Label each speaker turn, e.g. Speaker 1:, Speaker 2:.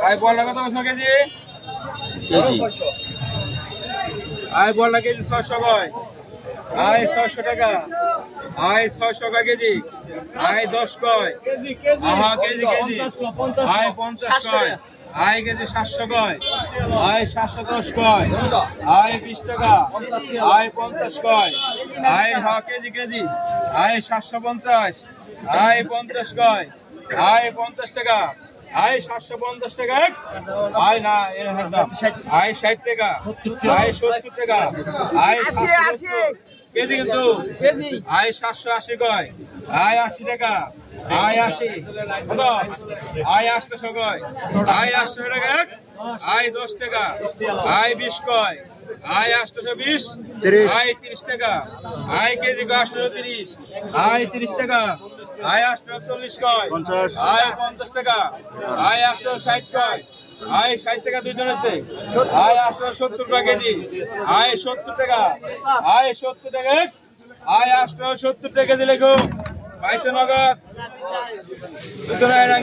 Speaker 1: ভাই বলটা কত কেজি? আয় বলটা কেজি 600 কয়? আয় 600 টাকা। আয় 600 টাকা কেজি। আয় 10 কয়? আহা কেজি কেজি। আয় 50 কয়? আয় কেজি 700 কয়? আয় 710 কয়? আয় 20 টাকা। আয় 50 কয়? আয় হা কেজি কেজি। আয় 750। আয় 50 কয়? আয় 50 টাকা। আয় 750 টাকা। আয় না আয় 60 টাকা। আয় 70 টাকা। আয় 80 কেজি কিন্তু আয় 780 কয়? আয় 80 টাকা। আয় 80 কত? আয় 800 কয়? আয় 800 টাকা। আয় 10 টাকা। আয় 20 কয়? আয় 820। আয় 30 টাকা। আয় কেজি 830। আয় 30 টাকা। আয় 840 কয়? আয় 50 টাকা। আয় 860 কয়? আয় 60 টাকা দুইজন আছে। আয় 870 টাকা কেজি। আয় 70 টাকা। আয় 70 টাকা। আয় 870 টাকা কেজি লেখো। পাইছে নগদ।